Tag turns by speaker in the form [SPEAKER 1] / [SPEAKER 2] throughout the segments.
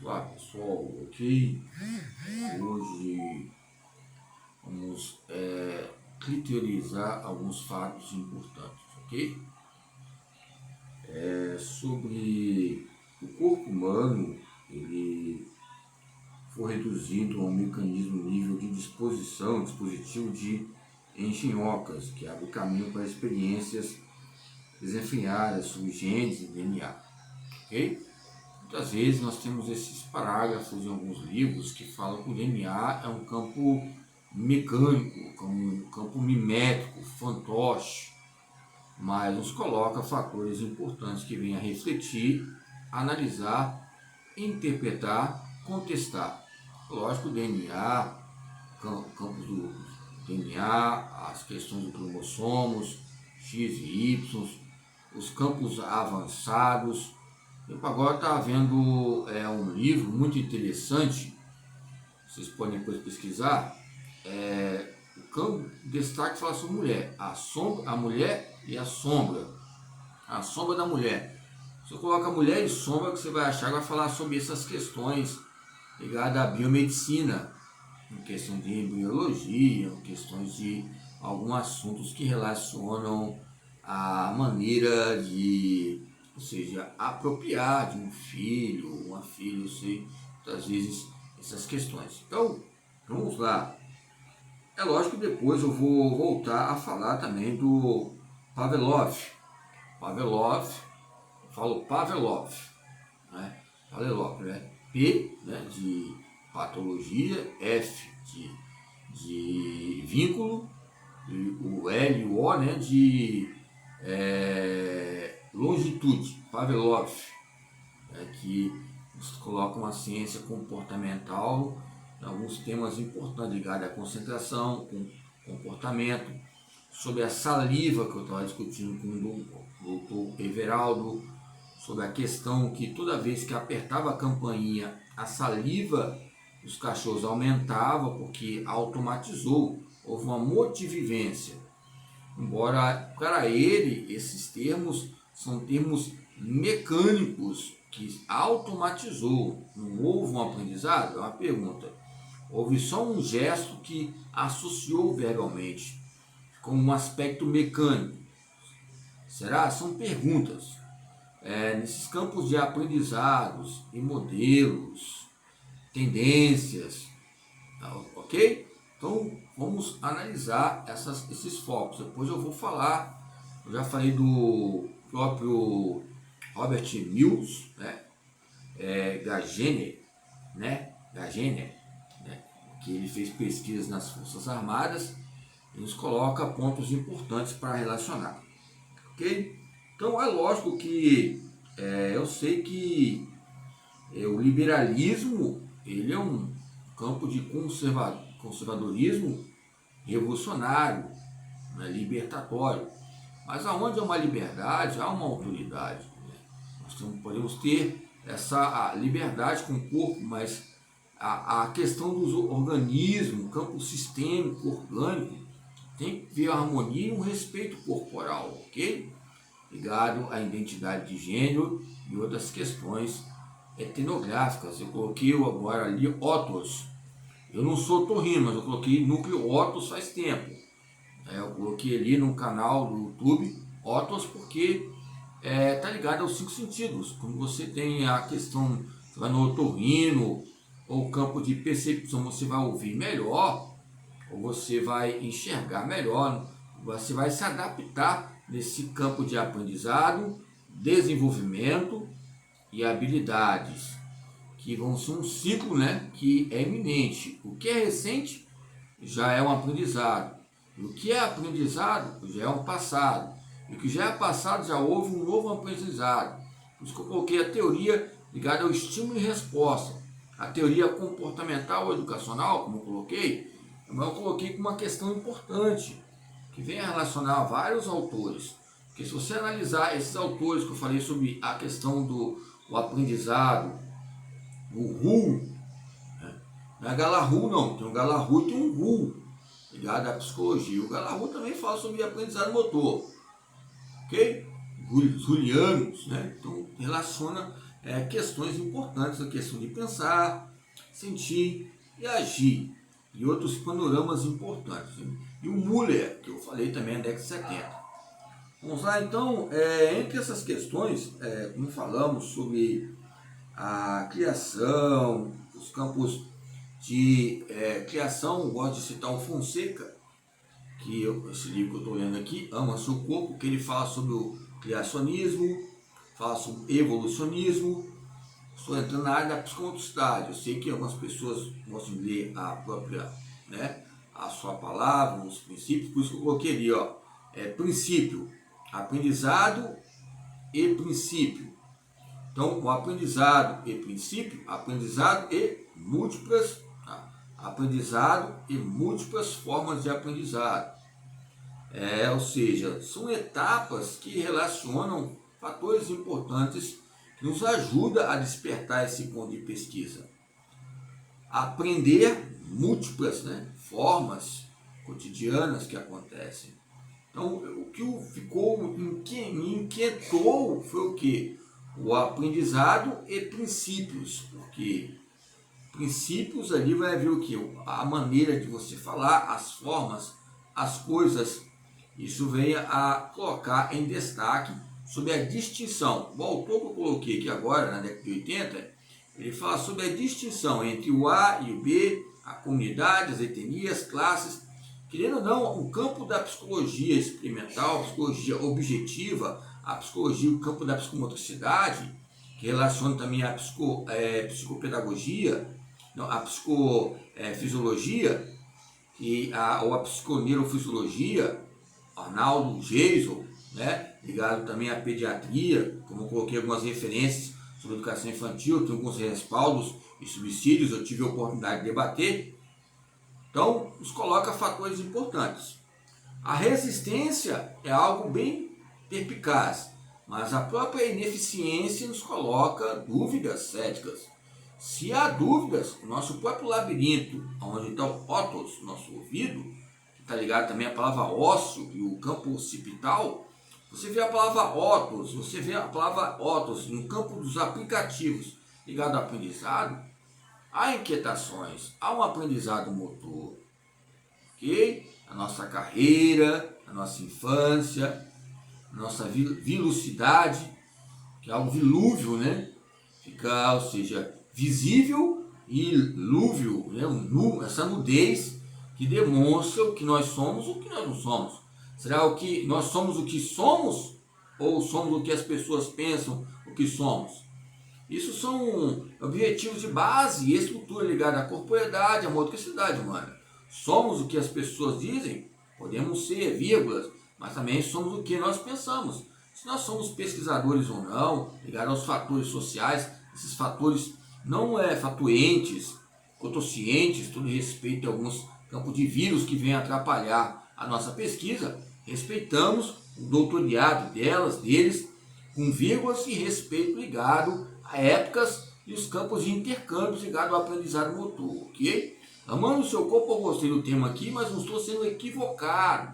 [SPEAKER 1] Olá pessoal, ok? Hoje vamos criteriorizar alguns fatos importantes, ok? Sobre o corpo humano, ele foi reduzido a um mecanismo nível de dispositivo de engenhocas, que abre o caminho para experiências desenfreadas sobre genes e DNA, ok? Muitas vezes nós temos esses parágrafos em alguns livros que falam que o DNA é um campo mecânico, como um campo mimético, fantoche, mas nos coloca fatores importantes que vêm a refletir, analisar, interpretar, contestar. Lógico, o DNA, campos do DNA, as questões dos cromossomos, X e Y, os campos avançados. Eu agora estava vendo um livro muito interessante, vocês podem depois pesquisar. O campo destaque fala sobre mulher, a mulher e a sombra da mulher. Você coloca mulher e sombra, que você vai achar que vai falar sobre essas questões ligadas à biomedicina, em questão de embriologia, em questões de alguns assuntos que relacionam a maneira de, ou seja, apropriar de um filho, uma filha, eu sei, muitas vezes essas questões. Então, vamos lá. É lógico que depois eu vou voltar a falar também do Pavlov. Pavlov, eu falo Pavlov, né? Pavlov, né? P, né, de patologia, F de vínculo, e o L e o O, né, de longitude, Pavlov, que nos coloca uma ciência comportamental em alguns temas importantes ligados à concentração, com comportamento, sobre a saliva que eu estava discutindo com o doutor Everaldo, sobre a questão que toda vez que apertava a campainha, a saliva dos cachorros aumentava, porque automatizou, houve uma motivivência. Embora para ele esses termos são termos mecânicos que automatizou, não houve um aprendizado? É uma pergunta. Houve só um gesto que associou verbalmente, como um aspecto mecânico. Será? São perguntas. Nesses campos de aprendizados e modelos, tendências, ok? Então vamos analisar esses focos. Depois eu vou falar, eu já falei do próprio Robert Mills, né? Gagener, né? Que ele fez pesquisas nas Forças Armadas e nos coloca pontos importantes para relacionar, ok? Então é lógico que eu sei que o liberalismo ele é um campo de conservadorismo revolucionário, né, libertatório. Mas aonde há uma liberdade, há uma autoridade. Né? Nós podemos ter essa liberdade com o corpo, mas a questão dos organismos, campo sistêmico, orgânico, tem que ter harmonia e um respeito corporal, ok? Ligado à identidade de gênero e outras questões etnográficas. Eu coloquei agora ali ótos. Eu não sou otorrino, mas eu coloquei núcleo ótos faz tempo. Eu coloquei ali no canal do YouTube ótos porque tá ligado aos 5 sentidos. Quando você tem a questão, você vai no otorrino ou campo de percepção, você vai ouvir melhor, ou você vai enxergar melhor, você vai se adaptar nesse campo de aprendizado, desenvolvimento e habilidades, que vão ser um ciclo, né, que é iminente. O que é recente já é um aprendizado. O que é aprendizado já é um passado. E o que já é passado já houve um novo aprendizado. Por isso que eu coloquei a teoria ligada ao estímulo e resposta. A teoria comportamental ou educacional, como eu coloquei, mas eu coloquei com uma questão importante, que vem a relacionar vários autores. Porque se você analisar esses autores que eu falei sobre a questão do aprendizado, o RU, né? Não é Galahu não, tem um Galahu e tem um RU, ligado à psicologia. O Galahu também fala sobre aprendizado motor, ok? Julianos, né? Então relaciona questões importantes, a questão de pensar, sentir e agir, e outros panoramas importantes. E o Müller, que eu falei também na década de 70. Vamos lá, então, entre essas questões, como falamos sobre a criação, os campos de criação, gosto de citar o Fonseca, que esse livro que eu estou lendo aqui, Ama Seu Corpo, que ele fala sobre o criacionismo, fala sobre evolucionismo. Estou entrando na área da psicomotricidade. Eu sei que algumas pessoas gostam de ler a própria, a sua palavra, os princípios, por isso que eu coloquei ali, princípio, aprendizado e princípio. Então, o aprendizado e princípio, aprendizado e múltiplas, aprendizado e múltiplas formas de aprendizado. Ou seja, são etapas que relacionam fatores importantes que nos ajudam a despertar esse ponto de pesquisa. Aprender múltiplas formas cotidianas que acontecem. Então, o que me inquietou foi o que? O aprendizado e princípios, porque princípios ali vai haver o que? A maneira de você falar, as formas, as coisas. Isso vem a colocar em destaque sobre a distinção. O autor que eu coloquei aqui agora, na década de 80, ele fala sobre a distinção entre o A e o B, a comunidade, as etnias, classes. Querendo ou não, o campo da psicologia experimental, a psicologia objetiva, a psicologia, o campo da psicomotricidade, que relaciona também a psicopedagogia, a psicofisiologia ou a psiconeurofisiologia, Arnaldo Geisel, ligado também à pediatria, como eu coloquei algumas referências sobre educação infantil, tem alguns respaldos e subsídios, eu tive a oportunidade de debater. Então, nos coloca fatores importantes. A resistência é algo bem perspicaz, mas a própria ineficiência nos coloca dúvidas céticas. Se há dúvidas, o nosso próprio labirinto, onde está o ótos, nosso ouvido, que está ligado também à palavra ósseo e o campo occipital, você vê a palavra ótos, no campo dos aplicativos ligado ao aprendizado, há inquietações, há um aprendizado motor, ok? A nossa carreira, a nossa infância, a nossa velocidade, que é algo vilúvio, fica, ou seja, visível e lúvio, essa nudez que demonstra o que nós somos ou o que nós não somos. Será o que nós somos o que somos ou somos o que as pessoas pensam o que somos? Isso são objetivos de base e estrutura ligada à corporeidade, à motricidade humana. Somos o que as pessoas dizem, podemos ser vírgulas, mas também somos o que nós pensamos. Se nós somos pesquisadores ou não, ligados aos fatores sociais, esses fatores não fatuentes, cotocientes, tudo respeito a alguns campos de vírus que vêm atrapalhar a nossa pesquisa, respeitamos o doutorado deles, com vírgulas e respeito ligado a épocas e os campos de intercâmbio ligados ao aprendizado motor, ok? Amando o seu corpo, eu gostei do tema aqui, mas não estou sendo equivocado.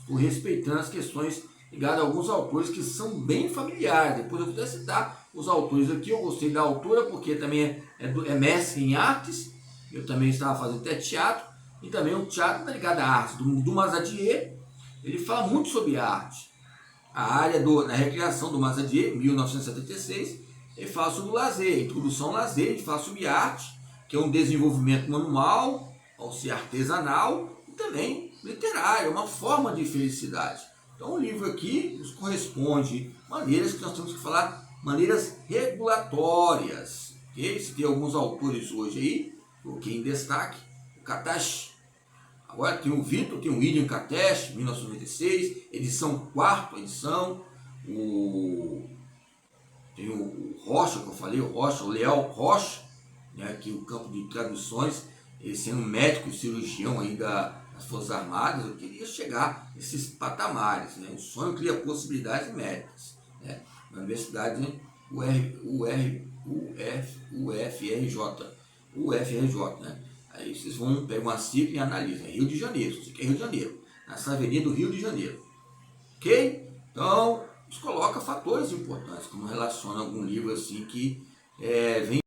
[SPEAKER 1] Estou respeitando as questões ligadas a alguns autores que são bem familiares. Depois eu vou até citar os autores aqui. Eu gostei da autora porque também é mestre em artes. Eu também estava fazendo até teatro. E também o teatro está ligado à arte. Do Mazadier, ele fala muito sobre arte. A área da recreação do Mazadier, 1976, ele fala sobre o lazer, introdução ao lazer, ele fala sobre arte, que é um desenvolvimento manual, ou seja, artesanal, e também literário, uma forma de felicidade. Então o livro aqui nos corresponde maneiras que nós temos que falar, maneiras regulatórias. Okay? Se tem alguns autores hoje aí, coloquei em destaque, o Katash. Agora tem o Vitor, tem o William Katash, 1996, edição, 4ª edição, tem o Rocha, que eu falei, o Leal Rocha, que é o campo de traduções, ele sendo médico e cirurgião aí das Forças Armadas, eu queria chegar nesses patamares, O sonho cria possibilidades médicas, Na Universidade UFRJ, Aí vocês vão pegar uma sigla e analisam, Rio de Janeiro, isso aqui é Rio de Janeiro, nessa avenida do Rio de Janeiro, ok? Então, coloca fatores importantes, como relaciona algum livro assim que vem